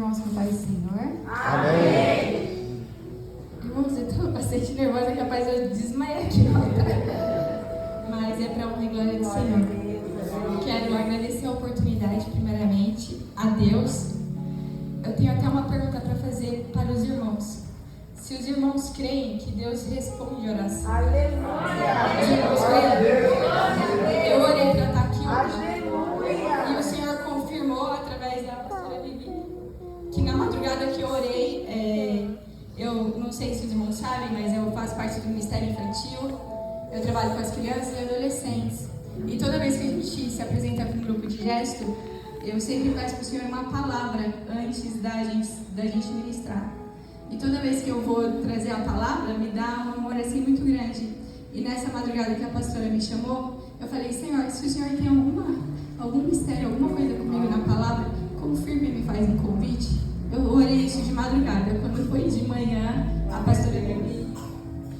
irmãos com o Pai do Senhor. Amém. Irmãos, eu estou bastante nervosa, capaz de eu desmaiar aqui. Mas é para honra e glória do Senhor. Quero agradecer a oportunidade, primeiramente, a Deus. Eu tenho até uma pergunta para fazer para os irmãos. Se os irmãos creem que Deus responde oração. Aleluia. Os irmãos creem? Eu orei para estar aqui hoje. E o Senhor confirmou através da pastora Vivi que na madrugada que eu orei, eu não sei se os irmãos sabem, mas eu faço parte do Ministério Infantil. Eu trabalho com as crianças e adolescentes. E toda vez que a gente se apresenta para um grupo de gesto, eu sempre peço para o Senhor uma palavra antes da gente ministrar. E toda vez que eu vou trazer a palavra, me dá um amor assim muito grande. E nessa madrugada que a pastora me chamou, eu falei: Senhor, se o Senhor tem algum mistério, alguma coisa comigo na palavra, confirme e me faz um convite. Eu orei isso de madrugada. Quando foi de manhã, a pastora me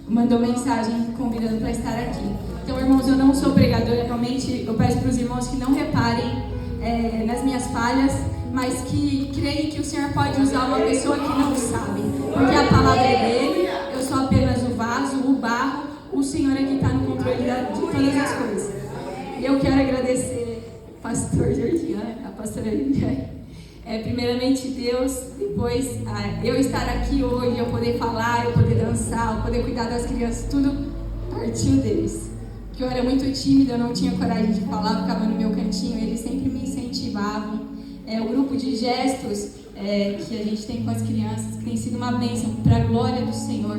mandou mensagem convidando para estar aqui. Então, irmãos, eu não sou pregadora, realmente eu peço para os irmãos que não reparem nas minhas falhas, mas que creem que o Senhor pode usar uma pessoa que não sabe, porque a palavra é dele, eu sou apenas o vaso, o barro, o Senhor é que está no controle de todas as coisas. Eu quero agradecer o pastor Jordiane, a pastora Jordiane, primeiramente Deus, depois eu estar aqui hoje, eu poder falar, eu poder dançar, eu poder cuidar das crianças, tudo partiu deles. Porque eu era muito tímida, eu não tinha coragem de falar, ficava no meu cantinho, eles sempre me incentivavam. O grupo de gestos que a gente tem com as crianças, que tem sido uma bênção para a glória do Senhor,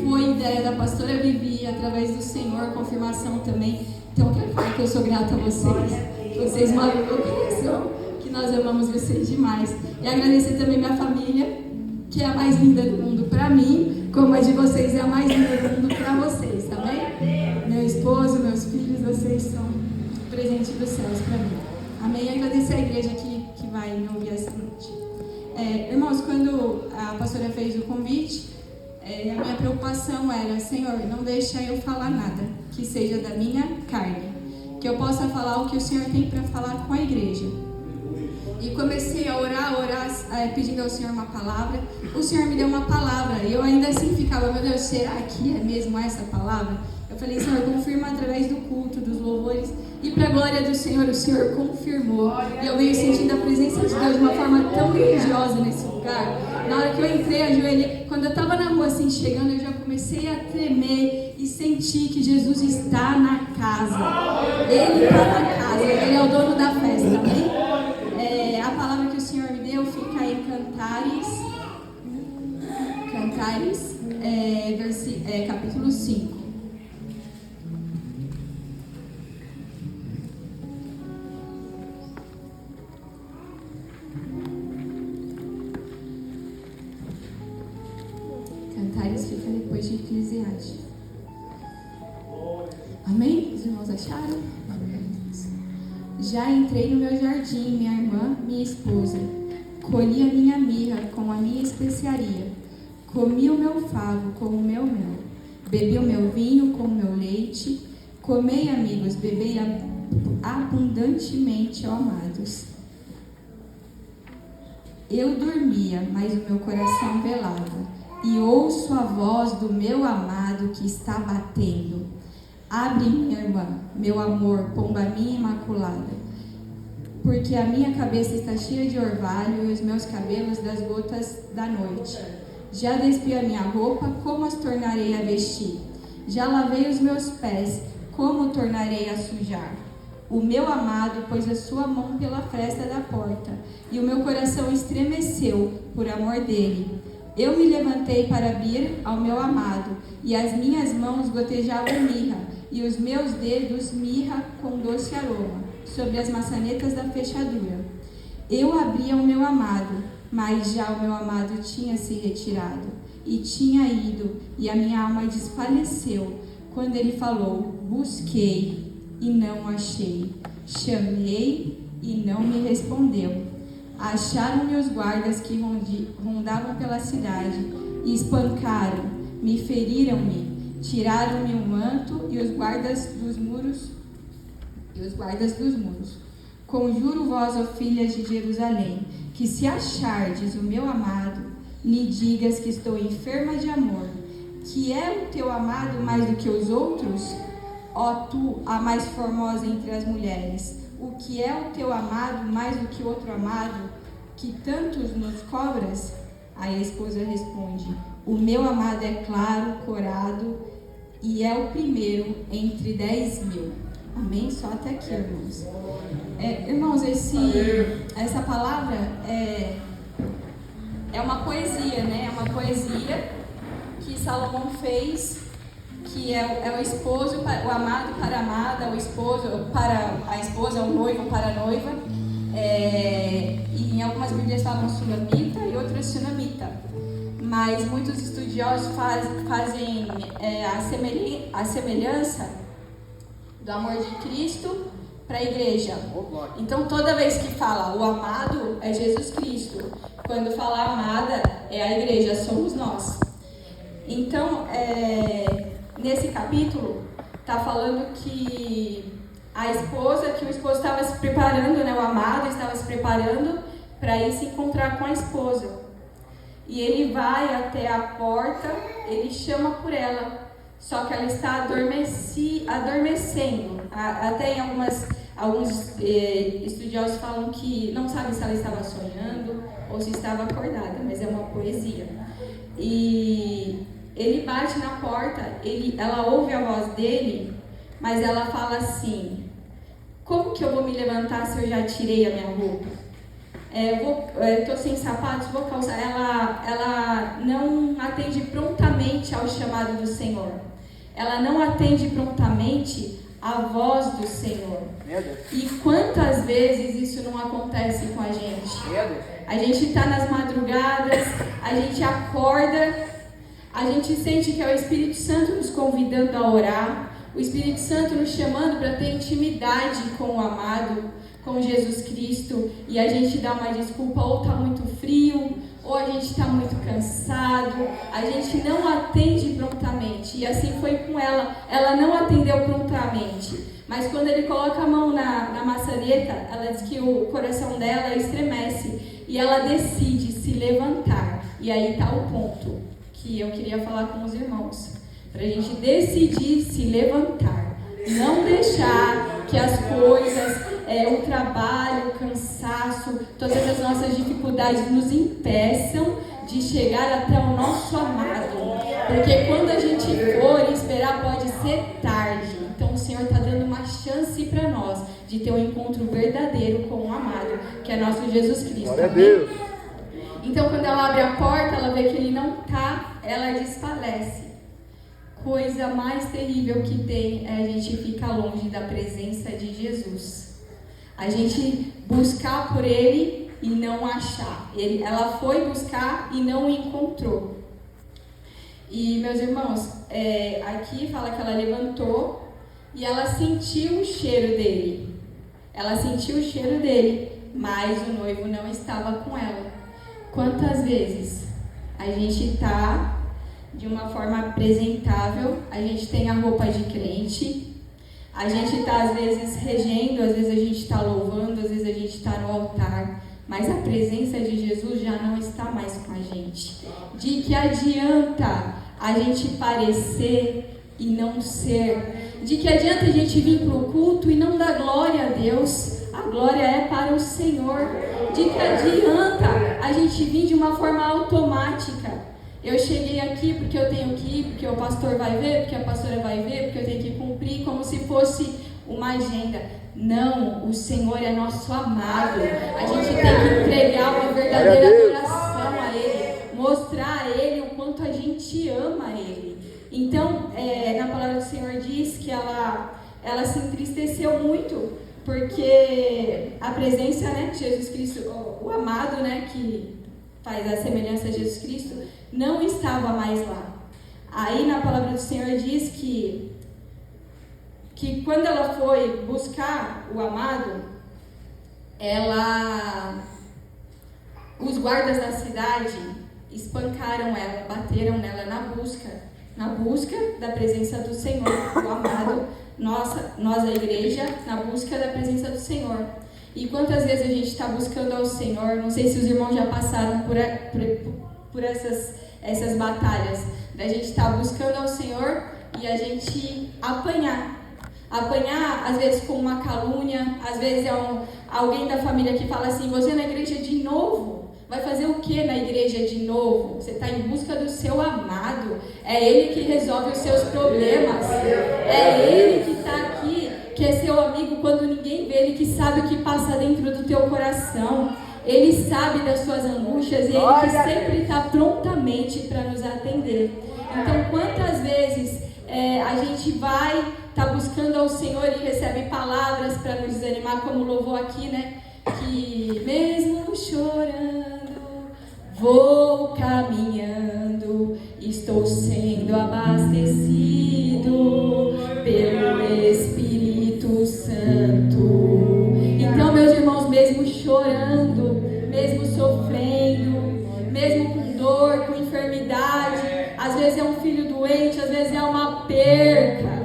foi ideia da pastora Vivi, através do Senhor, confirmação também. Então eu quero falar que eu sou grata a vocês. Vocês moram no meu coração, que nós amamos vocês demais. E agradecer também minha família, que é a mais linda do mundo para mim, como a de vocês é a mais linda do mundo para vocês, tá bem? Meu esposo, meus filhos, vocês são presente dos céus para mim. Amém? E agradecer a igreja que vai me ouvir essa noite. Irmãos, quando a pastora fez o convite, a minha preocupação era: Senhor, não deixa eu falar nada que seja da minha carne, que eu possa falar o que o Senhor tem para falar com a igreja. E comecei a orar, pedindo ao Senhor uma palavra. O Senhor me deu uma palavra e eu ainda assim ficava: meu Deus, será que é mesmo essa palavra? Eu falei: Senhor, confirma através do culto, dos louvores. E para a glória do Senhor, o Senhor confirmou. E eu venho sentindo a presença de Deus de uma forma tão grandiosa nesse lugar. Na hora que eu entrei, ajoelhei. Quando eu estava na rua assim, chegando, eu já comecei a tremer e sentir que Jesus está na casa. Ele está na casa. Ele é o dono da festa, amém? A palavra que o Senhor me deu fica em Cantares, capítulo 5. Cantares fica depois de Eclesiastes. Amém? Os irmãos acharam? Já entrei no meu jardim, minha irmã, minha esposa. Colhi a minha mirra com a minha especiaria. Comi o meu favo com o meu mel. Bebi o meu vinho com o meu leite. Comei, amigos, bebei abundantemente, ó amados. Eu dormia, mas o meu coração velava. E ouço a voz do meu amado que está batendo. Abre, minha irmã, meu amor, pomba minha imaculada, porque a minha cabeça está cheia de orvalho e os meus cabelos das gotas da noite. Já despi a minha roupa, como as tornarei a vestir? Já lavei os meus pés, como tornarei a sujar? O meu amado pôs a sua mão pela fresta da porta, e o meu coração estremeceu por amor dele. Eu me levantei para vir ao meu amado, e as minhas mãos gotejavam mirra, e os meus dedos mirra com doce aroma, sobre as maçanetas da fechadura. Eu abri ao meu amado, mas já o meu amado tinha se retirado, e tinha ido, e a minha alma desfaleceu, quando ele falou: busquei, e não achei, chamei, e não me respondeu. Acharam-me os guardas que rondavam pela cidade, e espancaram, me feriram-me, tiraram-me o manto e os guardas dos muros. Conjuro vós, ó filhas de Jerusalém, que se achardes o meu amado, me digas que estou enferma de amor. Que é o teu amado mais do que os outros? Ó tu, a mais formosa entre as mulheres, o que é o teu amado mais do que outro amado, que tantos nos cobras? Aí a esposa responde: o meu amado é claro, corado, e é o primeiro entre 10.000. Amém? Só até aqui, irmãos. Irmãos, essa palavra é uma poesia, né? É uma poesia que Salomão fez, que é o esposo, o amado para a amada, o esposo para a esposa, o noivo para a noiva. E em algumas Bíblias falam sulamita e outras sunamita. Mas muitos estudiosos fazem a semelhança do amor de Cristo para a igreja. Então, toda vez que fala o amado, é Jesus Cristo. Quando fala amada, é a igreja, somos nós. Então, nesse capítulo, está falando que o esposo estava se preparando, né? O amado estava se preparando para ir se encontrar com a esposa. E ele vai até a porta, ele chama por ela, só que ela está adormecendo. Até em alguns estudiosos falam que não sabe se ela estava sonhando ou se estava acordada, mas é uma poesia. E ele bate na porta, ela ouve a voz dele, mas ela fala assim: como que eu vou me levantar se eu já tirei a minha roupa? Estou sem sapatos, vou calçar. Ela não atende prontamente ao chamado do Senhor. Ela não atende prontamente à voz do Senhor. E quantas vezes isso não acontece com a gente? A gente está nas madrugadas, a gente acorda, a gente sente que é o Espírito Santo nos convidando a orar, o Espírito Santo nos chamando para ter intimidade com o amado, com Jesus Cristo, e a gente dá uma desculpa, ou está muito frio, ou a gente está muito cansado, a gente não atende prontamente. E assim foi com ela não atendeu prontamente, mas quando ele coloca a mão na maçaneta, ela diz que o coração dela estremece, e ela decide se levantar. E aí está o ponto que eu queria falar com os irmãos, para a gente decidir se levantar, não deixar que as coisas, o trabalho, o cansaço, todas as nossas dificuldades nos impeçam de chegar até o nosso amado. Porque quando a gente for esperar, pode ser tarde. Então o Senhor está dando uma chance para nós de ter um encontro verdadeiro com o amado, que é nosso Jesus Cristo. Glória a Deus. Então quando ela abre a porta, ela vê que ele não está, ela desfalece. Coisa mais terrível que tem é a gente ficar longe da presença de Jesus. A gente buscar por ele e não achar. Ela foi buscar e não o encontrou. E, meus irmãos, aqui fala que ela levantou e ela sentiu o cheiro dele. Ela sentiu o cheiro dele, mas o noivo não estava com ela. Quantas vezes a gente está de uma forma apresentável, a gente tem a roupa de crente, a gente está às vezes regendo, às vezes a gente está louvando, às vezes a gente está no altar, mas a presença de Jesus já não está mais com a gente. De que adianta a gente parecer e não ser? De que adianta a gente vir para o culto e não dar glória a Deus? A glória é para o Senhor. De que adianta a gente vir de uma forma automática? Eu cheguei aqui porque eu tenho que ir, porque o pastor vai ver, porque a pastora vai ver, porque eu tenho que cumprir, como se fosse uma agenda. Não, o Senhor é nosso amado. A gente tem que entregar uma verdadeira adoração a Ele, mostrar a Ele o quanto a gente ama Ele. Então, na palavra do Senhor diz que ela se entristeceu muito, porque a presença, né, de Jesus Cristo, o amado, né, que faz a semelhança de Jesus Cristo, não estava mais lá. Aí na palavra do Senhor diz que quando ela foi buscar o amado, os guardas da cidade espancaram ela, bateram nela na busca da presença do Senhor, o amado, nós a igreja, na busca da presença do Senhor. E quantas vezes a gente está buscando ao Senhor, não sei se os irmãos já passaram por essas batalhas, da gente estar buscando ao Senhor e a gente apanhar, às vezes com uma calúnia, às vezes é alguém da família que fala assim, você na igreja de novo? Vai fazer o que na igreja de novo? Você está em busca do seu amado, é Ele que resolve os seus problemas, é Ele que está aqui, que é seu amigo quando ninguém vê, Ele que sabe o que passa dentro do teu coração, Ele sabe das suas angústias e Ele que sempre está prontamente para nos atender. Então, quantas vezes a gente vai estar buscando ao Senhor e recebe palavras para nos desanimar, como louvou aqui, né? Que mesmo chorando, vou caminhando, estou sendo abastecido pelo Espírito Santo. Então, meus irmãos, mesmo chorando, mesmo sofrendo, mesmo com dor, com enfermidade, às vezes é um filho doente, às vezes é uma perca,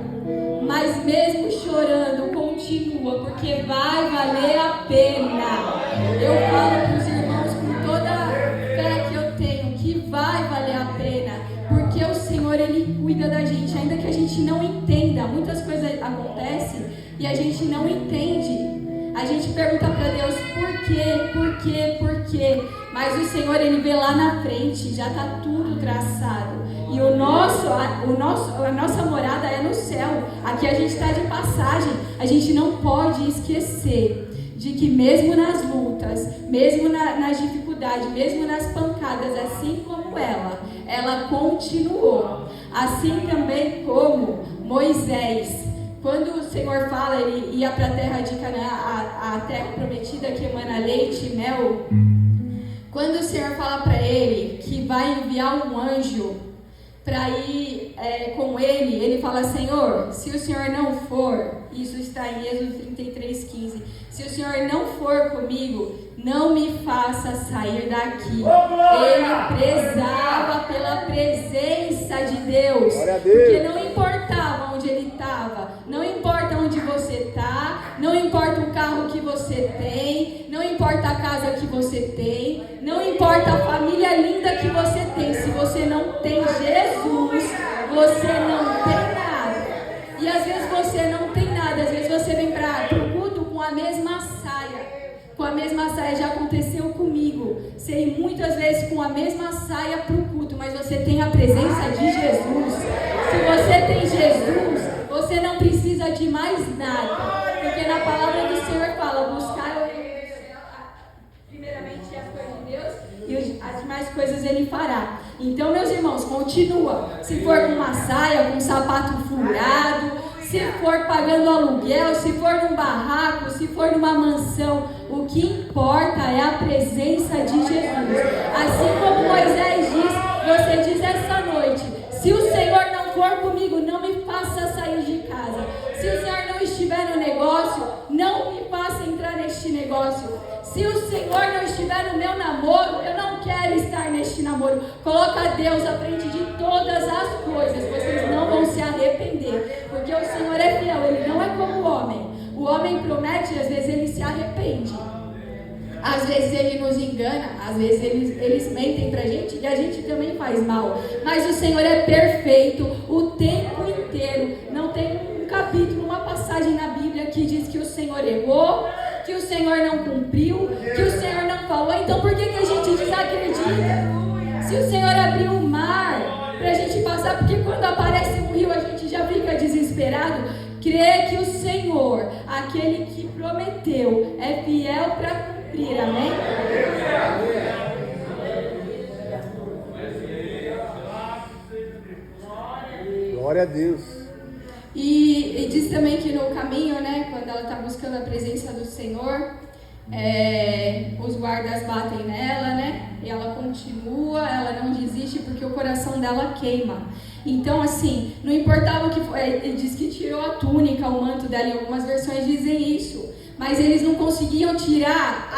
mas mesmo chorando, continua, porque vai valer a pena. Eu falo para os irmãos com toda a fé que eu tenho, que vai valer a pena, porque o Senhor, Ele cuida da gente, ainda que a gente não entenda, muitas coisas acontecem e a gente não entende. A gente pergunta para Deus por quê, mas o Senhor, Ele vê lá na frente, já está tudo traçado. E a nossa morada é no céu. Aqui a gente está de passagem. A gente não pode esquecer de que mesmo nas lutas, mesmo nas dificuldades, mesmo nas pancadas, assim como ela continuou. Assim também como Moisés. Quando o Senhor fala, ele ia para a terra de Canaã, a terra prometida que emana leite e mel. Quando o Senhor fala para ele que vai enviar um anjo para ir com ele, ele fala, Senhor, se o Senhor não for, isso está em Êxodo 33:15, se o Senhor não for comigo, não me faça sair daqui. Ele prezava pela presença de Deus, porque não importava onde ele estava, não importa onde você está, não importa o carro que você tem, não importa a casa que você tem, não importa a família linda que você tem, se você não tem Jesus, você não tem nada. E às vezes você não tem nada, às vezes você vem para o culto com a mesma saia, já aconteceu comigo, sei muitas vezes com a mesma saia para o culto, mas você tem a presença de Jesus. Se você tem Jesus, você não precisa de mais nada, porque na palavra do Senhor fala, buscar primeiramente as coisas de Deus e as demais coisas Ele fará. Então, meus irmãos, continua, se for com uma saia, com um sapato furado, se for pagando aluguel, se for num barraco, se for numa mansão, o que importa é a presença de Jesus. Assim como Moisés diz, você diz essa noite, se o Senhor não for comigo, não me faça sair de casa. Se o Senhor não estiver no negócio, não me faça entrar neste negócio. Se o Senhor não estiver no meu namoro, eu não quero estar neste namoro. Coloca Deus à frente de todas as coisas, vocês não vão se arrepender, porque o Senhor é fiel, Ele não é como o homem. O homem promete e às vezes ele se arrepende. Às vezes ele nos engana, às vezes eles mentem pra gente e a gente também faz mal. Mas o Senhor é perfeito o tempo inteiro. Não tem um capítulo, uma passagem na Bíblia que diz que o Senhor errou, que o Senhor não cumpriu, que o Senhor não falou. Então por que a gente desacredita? Se o Senhor abriu o mar pra gente passar, porque quando aparece um rio a gente já fica desesperado. Crê que o Senhor, aquele que prometeu, é fiel para cumprir, amém? Glória a Deus. E diz também que no caminho, né, quando ela está buscando a presença do Senhor, os guardas batem nela, né? E ela continua, ela não desiste porque o coração dela queima. Então, assim, não importava o que foi, ele diz que tirou a túnica, o manto dela, em algumas versões dizem isso, mas eles não conseguiam tirar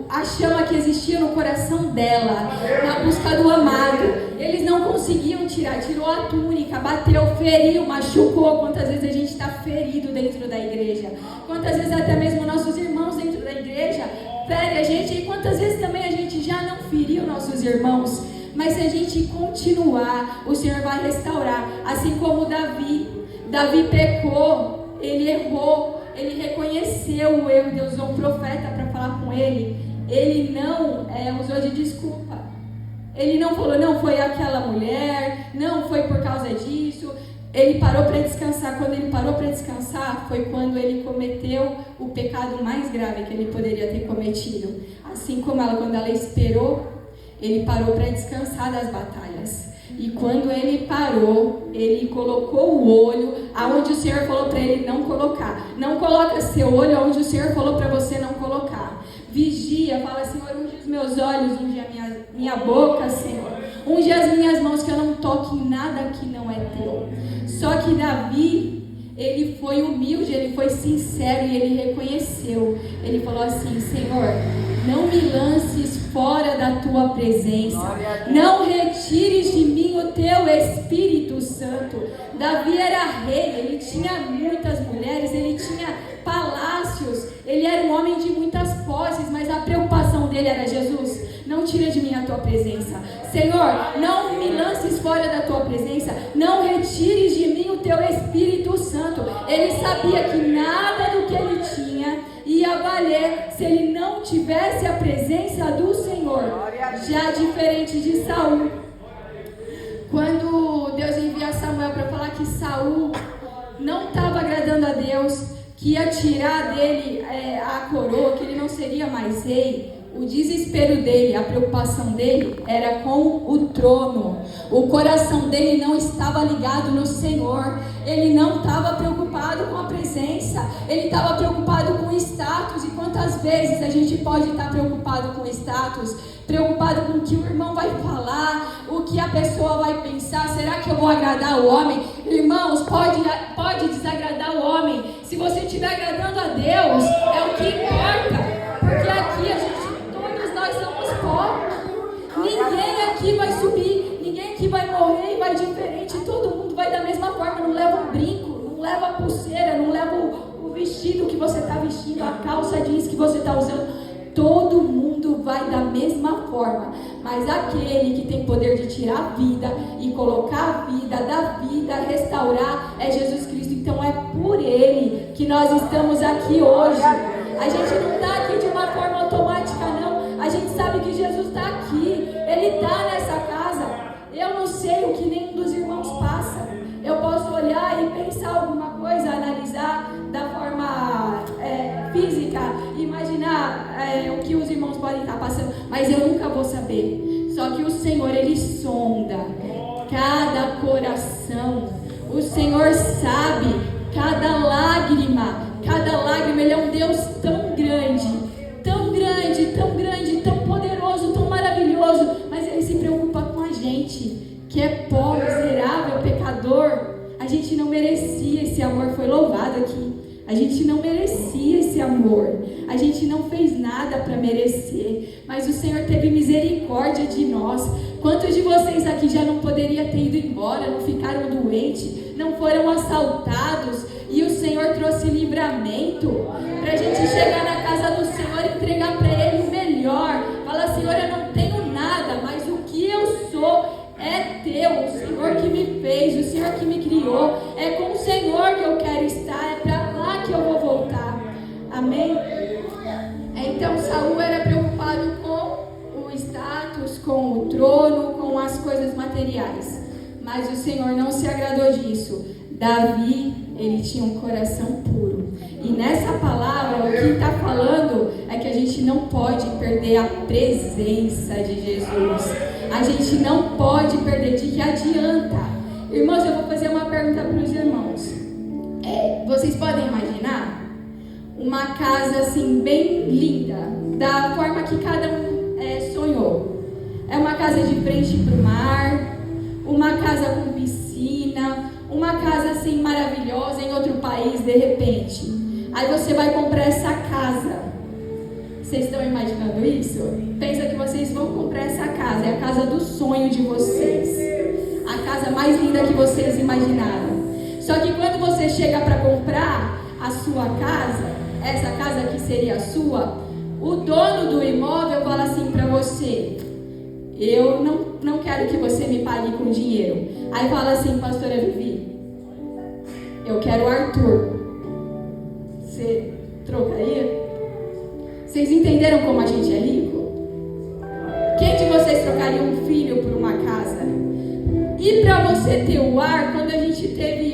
a chama que existia no coração dela, na busca do amado. Eles não conseguiam tirar, tirou a túnica, bateu, feriu, machucou. Quantas vezes a gente está ferido dentro da igreja? Quantas vezes até mesmo nossos irmãos dentro da igreja ferem a gente? E quantas vezes também a gente já não feriu nossos irmãos? Mas se a gente continuar, o Senhor vai restaurar. Assim como Davi pecou, ele errou, ele reconheceu o erro, Deus usou um profeta para falar com ele. Ele não usou de desculpa. Ele não falou, não foi aquela mulher, não foi por causa disso. Ele parou para descansar. Quando ele parou para descansar, foi quando ele cometeu o pecado mais grave que ele poderia ter cometido. Assim como ela, quando ela esperou, ele parou para descansar das batalhas. E quando ele parou, ele colocou o olho aonde o Senhor falou para ele não colocar. Não coloca seu olho aonde o Senhor falou para você não colocar. Vigia, fala, Senhor, unge os meus olhos, unge a minha boca, Senhor. Unge as minhas mãos, que eu não toque em nada que não é teu. Só que Davi, ele foi humilde, ele foi sincero e ele reconheceu. Ele falou assim, Senhor, não me lances fora da tua presença, não retires de mim o teu Espírito Santo. Davi era rei, ele tinha muitas mulheres, ele tinha palácios, ele era um homem de muitas posses, mas a preocupação dele era, Jesus, não tira de mim a tua presença. Senhor, não me lances fora da tua presença, não retires de mim o teu Espírito Santo. Ele sabia que nada do que ele tinha ia valer se ele não tivesse a presença do Senhor. Já diferente de Saul, quando Deus envia Samuel para falar que Saul não estava agradando a Deus, que ia tirar dele a coroa, que ele não seria mais rei, o desespero dele, a preocupação dele era com o trono. O coração dele não estava ligado no Senhor. Ele não estava preocupado com a presença. Ele estava preocupado com o status. E quantas vezes a gente pode estar preocupado com o status? Preocupado com o que o irmão vai falar, o que a pessoa vai pensar. Será que eu vou agradar o homem? Irmãos, pode desagradar o homem. Se você estiver agradando a Deus, é o que importa. Porque aqui nós somos pobres. Ninguém aqui vai subir, ninguém aqui vai morrer e vai diferente. Todo mundo vai da mesma forma. Não leva um brinco, não leva a pulseira, não leva o vestido que você está vestindo, a calça jeans que você está usando. Todo mundo vai da mesma forma. Mas aquele que tem poder de tirar a vida e colocar a vida, dar vida, restaurar, é Jesus Cristo. Então é por Ele que nós estamos aqui hoje. A gente não está aqui de uma forma automática, não. A gente sabe que Jesus está aqui. Ele está nessa casa. Eu não sei o que nenhum dos irmãos passa. Eu posso olhar e pensar alguma coisa, analisar da forma física, imaginar o que os irmãos podem estar passando, mas eu nunca vou saber. Só que o Senhor, Ele sonda cada coração. O Senhor sabe cada lágrima. Ele é um Deus tão grande, tão grande, tão grande, tão poderoso, tão maravilhoso, mas Ele se preocupa com a gente, que é pobre, miserável, pecador. A gente não merecia esse amor, foi louvado aqui. A gente não merecia esse amor, a gente não fez nada para merecer, mas o Senhor teve misericórdia de nós. Quantos de vocês aqui já não poderiam ter ido embora, não ficaram doentes, não foram assaltados, e o Senhor trouxe livramento para a gente chegar na casa do Senhor e entregar para Ele o melhor? Falar, Senhor, eu não tenho nada, mas o que eu sou é teu, o Senhor que me fez, o Senhor que me criou, é com o Senhor que eu quero estar, é para lá que eu vou voltar. Amém? Então Saul era preocupado com o status, com o trono, com as coisas materiais, mas o Senhor não se agradou disso. Davi, ele tinha um coração puro. E nessa palavra, o que está falando é que a gente não pode perder a presença de Jesus. A gente não pode perder. De que adianta? Irmãos, eu vou fazer uma pergunta para os irmãos. Vocês podem imaginar uma casa assim, bem linda, da forma que cada um sonhou. É uma casa de frente para o mar, uma casa com piscina, uma casa assim maravilhosa em outro país de repente. Aí você vai comprar essa casa. Vocês estão imaginando isso? Pensa que vocês vão comprar essa casa, é a casa do sonho de vocês. a casa mais linda que vocês imaginaram. Só que quando você chega para comprar a sua casa, essa casa que seria a sua, o dono do imóvel fala assim para você: eu não quero que você me pague com dinheiro. Aí fala assim: pastora Vivi, eu quero o Arthur. Você trocaria? Vocês entenderam como a gente é rico? Quem de vocês trocaria um filho por uma casa? E para você ter o ar, quando a gente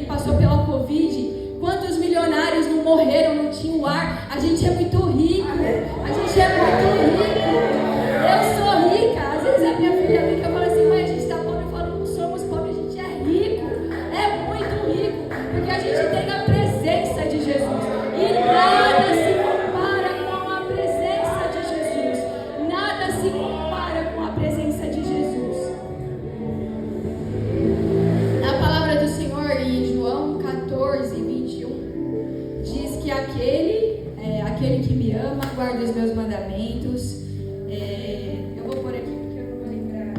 passou pela Covid, quantos milionários não morreram, não tinham ar? A gente é muito rico. A gente é muito rico. Eu sou rica. Às vezes a minha filha vem e fala assim: mãe, a gente está pobre. Eu falo: não somos pobres, a gente é rico. É muito rico. Porque a gente tem a presença de Jesus. E nada se compara com a presença de Jesus. Nada se compara com a presença de Jesus. A palavra do Senhor em João 14, 21 diz que aquele que me ama guarda os meus mandamentos. Eu vou pôr aqui porque eu não vou lembrar.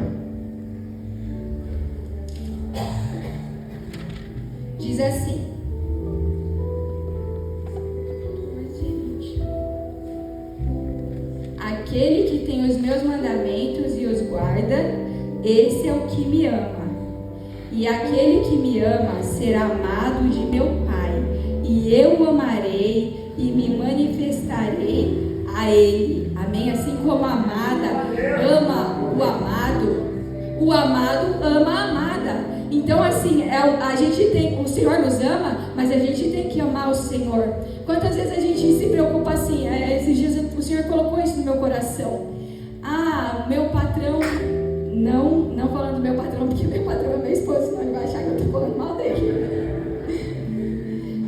Diz assim: aquele que tem os meus mandamentos e os guarda, esse é o que me ama. E aquele que me ama será amado de meu Pai, e eu o amarei e me manifestarei a ele. Amém? Assim como a amada ama o amado ama a amada. Então assim, a gente tem, o Senhor nos ama, mas a gente tem que amar o Senhor. Quantas vezes a gente se preocupa assim? Esses dias o Senhor colocou isso no meu coração. Meu patrão, não falando do meu patrão, porque meu patrão é meu esposo, senão ele vai achar que eu estou falando mal dele.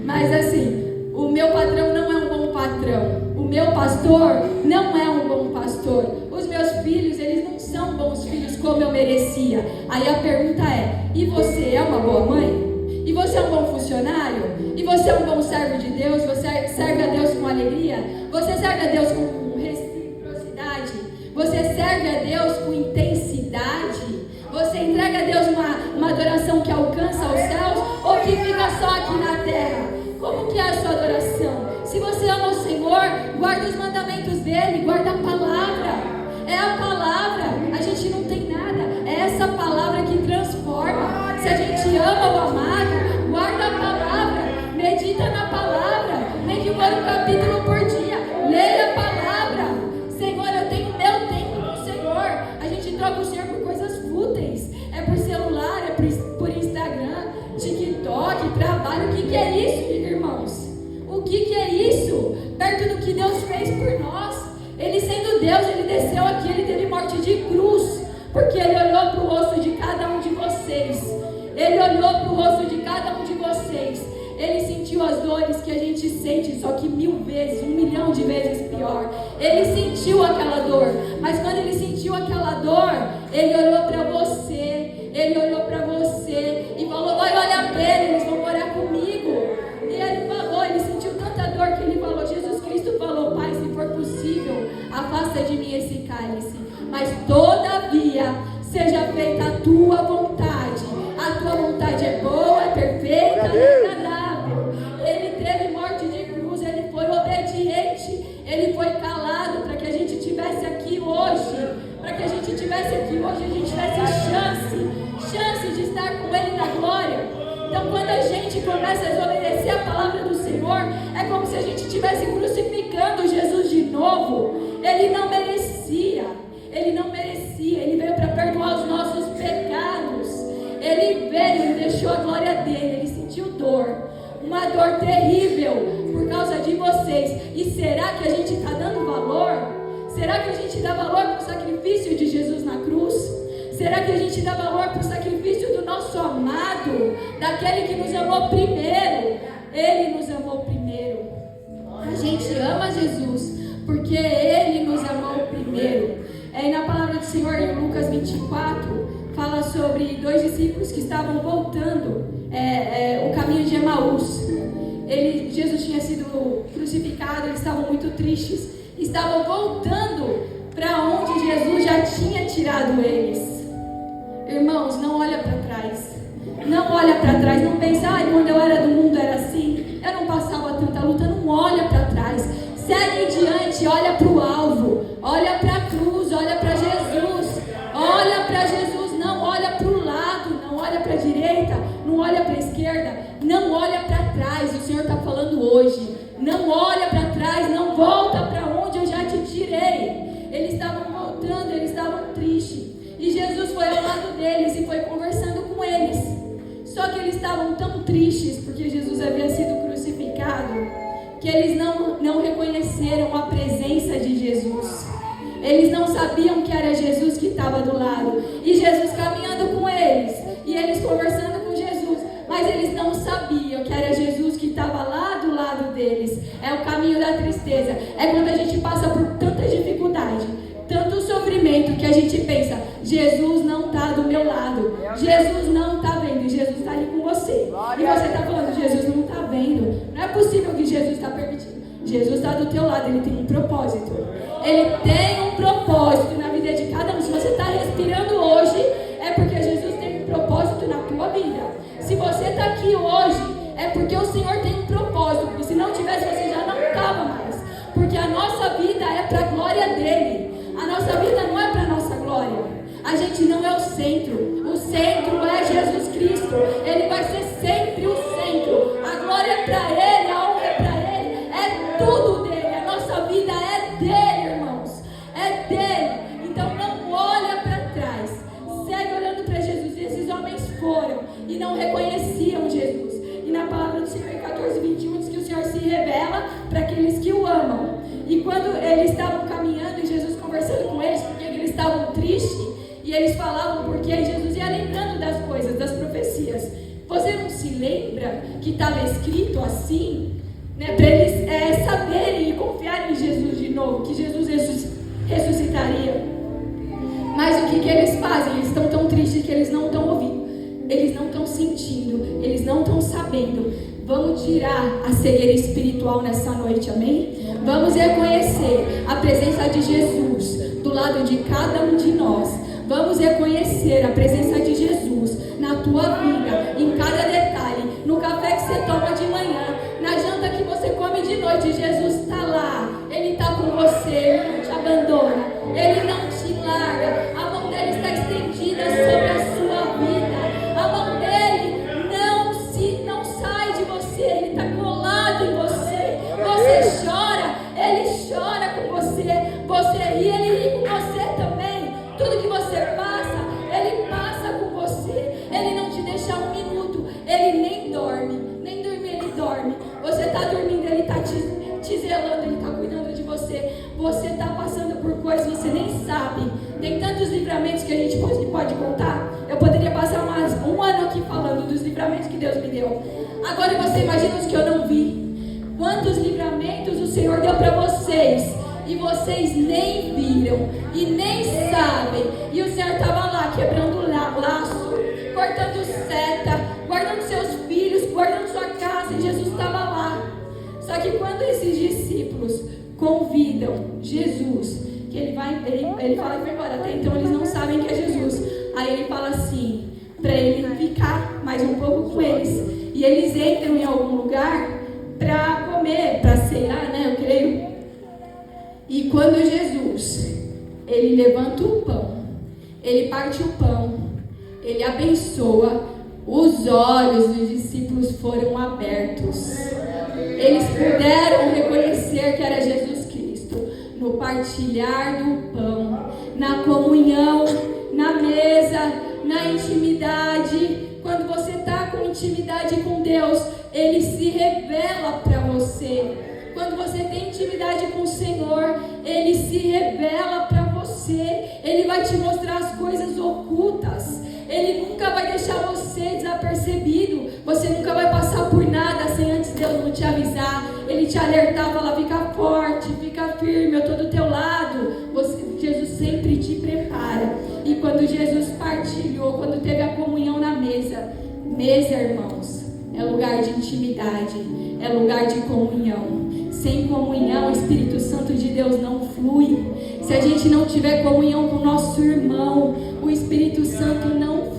Mas assim, o meu patrão não é um bom patrão. O meu pastor não é um bom pastor. Os meus filhos, eles não são bons filhos como eu merecia. Aí a pergunta é: e você é uma boa mãe? E você é um bom funcionário? E você é um bom servo de Deus? Você serve a Deus com alegria? Você serve a Deus com reciprocidade? Você serve a Deus com intensidade? Você entrega a Deus uma adoração que alcança os céus ou que fica só aqui na terra? Como que é a sua adoração? Se você ama o Senhor, guarda os mandamentos dele, guarda a palavra. É a palavra, a gente não tem nada, é essa palavra que transforma. Se a gente ama o amado, guarda a palavra, medita na palavra, nem que for um capítulo por dia, leia a palavra. Senhor, eu tenho meu tempo com o Senhor. A gente troca o Senhor por coisas fúteis, é por celular, é por Instagram, TikTok, trabalho. O que é isso, irmãos? O que é isso? Perto do que Deus fez por nós. Ele sendo Deus, ele desceu aqui, ele teve morte de cruz, porque ele olhou para o rosto de cada um de vocês. Ele olhou para o rosto de cada um de vocês. Ele sentiu as dores que a gente sente, só que 1000 vezes, 1 milhão de vezes pior. Ele sentiu aquela dor, mas quando ele sentiu aquela dor, ele olhou para você. Ele olhou para você e falou: vai olhar para ele, eles vão morar comigo. E ele falou, ele sentiu tanta dor que ele falou, Jesus Cristo falou: Pai, se for possível, afasta de mim esse cálice, mas todavia seja feita a tua vontade. A tua vontade é boa, é perfeita, é agradável. Ele teve morte de cruz, ele foi obediente, ele foi calado para que a gente estivesse aqui hoje. Para que a gente estivesse aqui hoje, a gente tivesse chance de estar com ele na glória. Então, quando a gente começa a desobedecer a palavra do Senhor, é como se a gente estivesse crucificando Jesus de novo. Ele não merecia, ele veio para perdoar os nossos pecados. Ele veio, ele deixou a glória dele, ele sentiu dor, uma dor terrível por causa de vocês. E será que a gente está dando valor? Será que a gente dá valor para o sacrifício de Jesus na cruz? Será que a gente dá valor para o sacrifício do nosso amado, daquele que nos amou primeiro? Ele nos amou primeiro. A gente ama Jesus porque ele nos amou primeiro. E na palavra do Senhor, em Lucas 24, fala sobre 2 discípulos que estavam voltando o caminho de Emaús. Jesus tinha sido crucificado, eles estavam muito tristes, estavam voltando para onde Jesus já tinha tirado eles. Irmãos, não olha para trás. Não olha para trás, não pensa, quando eu era do mundo era assim, eu não passava tanta luta. Não olha para trás, segue em diante, olha para o alvo, olha para a cruz, olha para Jesus, olha para Jesus, não olha para o lado, não olha para a direita, não olha para a esquerda, não olha para trás. O Senhor está falando hoje, não olha para trás, não volta para onde eu já te tirei. Eles estavam voltando, eles estavam tristes, e Jesus foi ao lado deles e foi conversando com eles. Só que eles estavam tão tristes porque Jesus havia sido crucificado, que eles não reconheceram a presença de Jesus. Eles não sabiam que era Jesus que estava do lado, e Jesus caminhando com eles, e eles conversando com Jesus, mas eles não sabiam que era Jesus que estava lá do lado deles. É o caminho da tristeza, é quando a gente passa por tanta dificuldade, tanto sofrimento, que a gente pensa, Jesus não está do meu lado, Jesus não está vendo, e Jesus está ali com você, e você está falando, Jesus não está vendo, não é possível que Jesus está permitindo. Jesus está do teu lado, Ele tem um propósito, Ele tem um propósito na vida de cada um. Se você está respirando hoje, é porque Jesus tem um propósito na tua vida. Se você está aqui hoje, é porque o Senhor tem um propósito, porque se não tivesse, você já não estava mais, porque a nossa vida é para a glória dEle. A nossa vida não é para a nossa glória. A gente não é o centro. O centro é Jesus Cristo. Ele vai ser sempre o centro. A glória é para Ele, a honra é para Ele. É tudo dEle. A nossa vida é dEle, irmãos. É dEle. Então não olha para trás. Segue olhando para Jesus. E esses homens foram e não reconheciam Jesus. E na palavra do Senhor, em 14:21, diz que o Senhor se revela para aqueles que o amam. E quando eles estavam caminhando e Jesus conversando com eles, porque eles estavam tristes, e eles falavam porque Jesus ia lembrando das coisas, das profecias. Você não se lembra que estava escrito assim? Né, para eles saberem e confiarem em Jesus de novo, que Jesus ressuscitaria. Mas o que eles fazem? Eles estão tão tristes que eles não estão ouvindo, eles não estão sentindo, eles não estão sabendo. Vamos tirar a cegueira espiritual nessa noite, amém? Vamos reconhecer a presença de Jesus do lado de cada um de nós. Vamos reconhecer a presença de Jesus na tua vida, em cada detalhe, no café que você toma de manhã, na janta que você come de noite. Jesus está lá, Ele está com você, Ele não te abandona, Ele não te larga, a mão dEle está estendida sobre a sua vida, a mão dEle não sai de você, Ele está colado em você. Você chora, Ele chora com você. Você ri, Ele ri com você também. Tudo que você passa, Ele passa com você. Ele não te deixa um minuto. Ele nem dorme, nem dormir Ele dorme. Você está dormindo, Ele está te zelando, Ele está cuidando de você. Você está passando por coisas, você nem sabe. Tem tantos livramentos que a gente pode contar. Eu poderia passar um ano aqui falando dos livramentos que Deus me deu. Agora você imagina os que eu não vi. Quantos livramentos o Senhor deu para vocês e vocês nem viram e nem sabem. E o Senhor estava lá quebrando laço, cortando seta, guardando seus filhos, guardando sua casa, e Jesus estava lá. Só que quando esses discípulos convidam Jesus, que ele fala que vai embora, até então eles não sabem que é Jesus. Aí ele fala assim, para ele ficar mais um pouco com eles. E eles entram em algum lugar para comer, para cear, né, eu creio. E quando Jesus, ele levanta o pão, ele parte o pão, ele abençoa, os olhos dos discípulos foram abertos. Eles puderam reconhecer que era Jesus Cristo no partilhar do pão, na comunhão, na mesa, na intimidade. Quando você está com intimidade com Deus, Ele se revela para você. Quando você tem intimidade com o Senhor, Ele se revela para você. Ele vai te mostrar as coisas ocultas. Ele nunca vai deixar você desapercebido. Você nunca vai passar por nada sem antes Deus não te avisar. Ele te alertar, falar, fica forte, fica firme, eu estou do teu lado. Jesus sempre te prepara. E quando Jesus partilhou, quando teve a comunhão na mesa, irmãos, é lugar de intimidade, é lugar de comunhão. Sem comunhão, o Espírito Santo de Deus não flui. Se a gente não tiver comunhão com o nosso irmão, o Espírito Santo não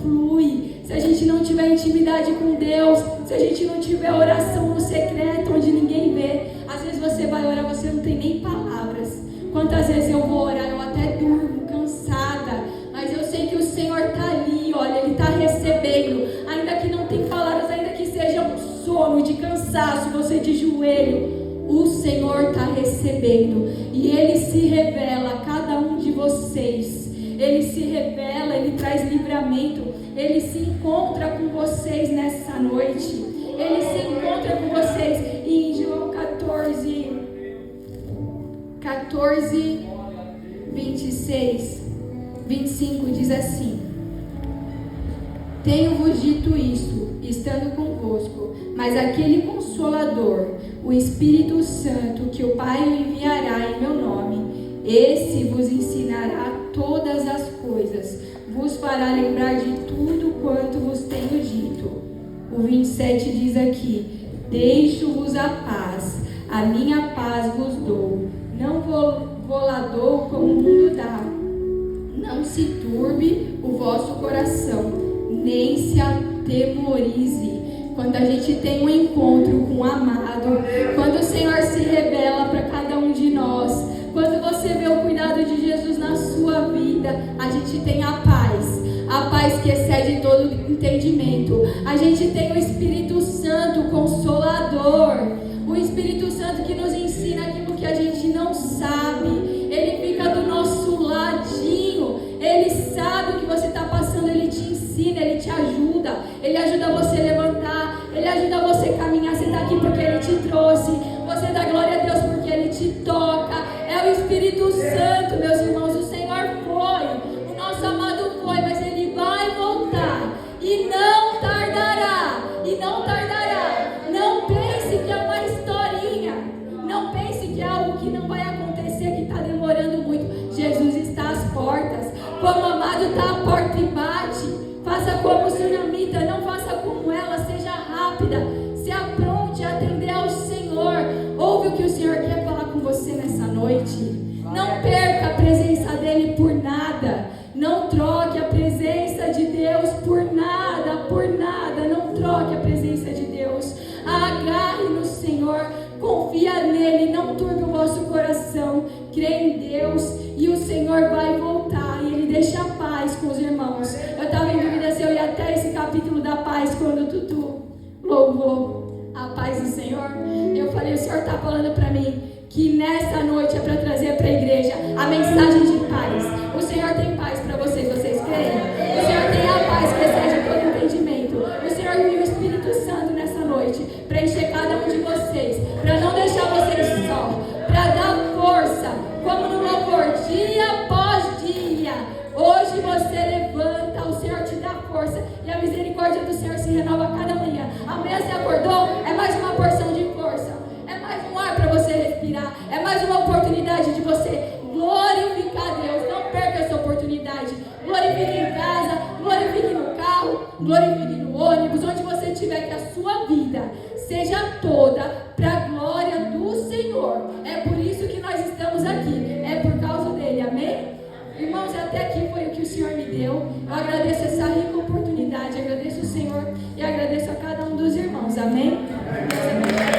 intimidade com Deus, se a gente não tiver oração no secreto, onde ninguém vê, às vezes você vai orar, você não tem nem palavras. Quantas vezes eu vou orar, eu até durmo, cansada, mas eu sei que o Senhor está ali, olha, Ele está recebendo, ainda que não tenha palavras, ainda que seja um sono, de cansaço, você de joelho, o Senhor está recebendo, e Ele se revela a cada um de vocês. Ele se revela, Ele traz livramento, Ele se encontra com vocês nessa noite, Ele se encontra com vocês. E em João 14, 26, 25 diz assim: tenho-vos dito isto, estando convosco, mas aquele Consolador, o Espírito Santo, que o Pai enviará em meu nome, esse vos ensinará todas as coisas, vos fará lembrar de tudo quanto vos tenho dito. O 27 diz aqui: deixo-vos a paz, a minha paz vos dou, não vou-la dou como o mundo dá. Não se turbe o vosso coração, nem se atemorize. Quando a gente tem um encontro com o amado, quando o Senhor se revela para cada um de nós, quando você vê o cuidado de Jesus na sua vida, a gente tem a paz que excede todo entendimento. A gente tem o Espírito Santo, o Consolador, o Espírito Santo que nos ensina aquilo que a gente não sabe. Ele fica do nosso ladinho, Ele sabe o que você está passando, Ele te ensina, Ele te ajuda, Ele ajuda você a levantar, Ele ajuda você a caminhar. Você está aqui porque Ele te trouxe, você dá glória a Deus porque Ele te toca. É o Espírito Santo, meus irmãos. O Senhor foi, o nosso amado foi, mas Ele vai voltar e não tardará, não pense que é uma historinha, não pense que é algo que não vai acontecer, que está demorando muito. Jesus está às portas, como o amado está à porta e bate. Faça como sunamita, não faça como ela, seja rápida, se apronte a atender ao Senhor. Ouve o que o Senhor quer falar com você nessa noite. Não perca a presença dEle por nada. Não troque a presença de Deus por nada, não troque a presença de Deus. Agarre no Senhor, confia nele, não turbe o vosso coração, crê em Deus e o Senhor vai voltar e Ele deixa a paz com os irmãos. Eu estava em dúvida se eu ia até esse capítulo da paz quando o Tutu louvou a paz do Senhor. Eu falei, o Senhor está falando para mim que nessa noite é para trazer para a igreja a mensagem de paz. O Senhor tem paz para vocês, vocês creem? O Senhor tem a paz que excede todo entendimento. O Senhor envia o Espírito Santo nessa noite para encher cada um de vocês, para não deixar vocês só, para dar força, como no louvor, dia após dia. Hoje você levanta, o Senhor te dá força e a misericórdia do Senhor se renova a cada manhã. Amanhã você acordou, é mais uma porção de força, é mais um ar para você respirar, é mais uma oportunidade de você glorificar Deus. Não perca essa oportunidade. Glorifique em casa, glorifique no carro, glorifique no ônibus, onde você estiver, que a sua vida seja toda para a glória do Senhor. É por isso que nós estamos aqui, é por causa dele, amém? Irmãos, até aqui foi o que o Senhor me deu. Eu agradeço essa rica oportunidade, agradeço o Senhor e agradeço a cada um dos irmãos, amém?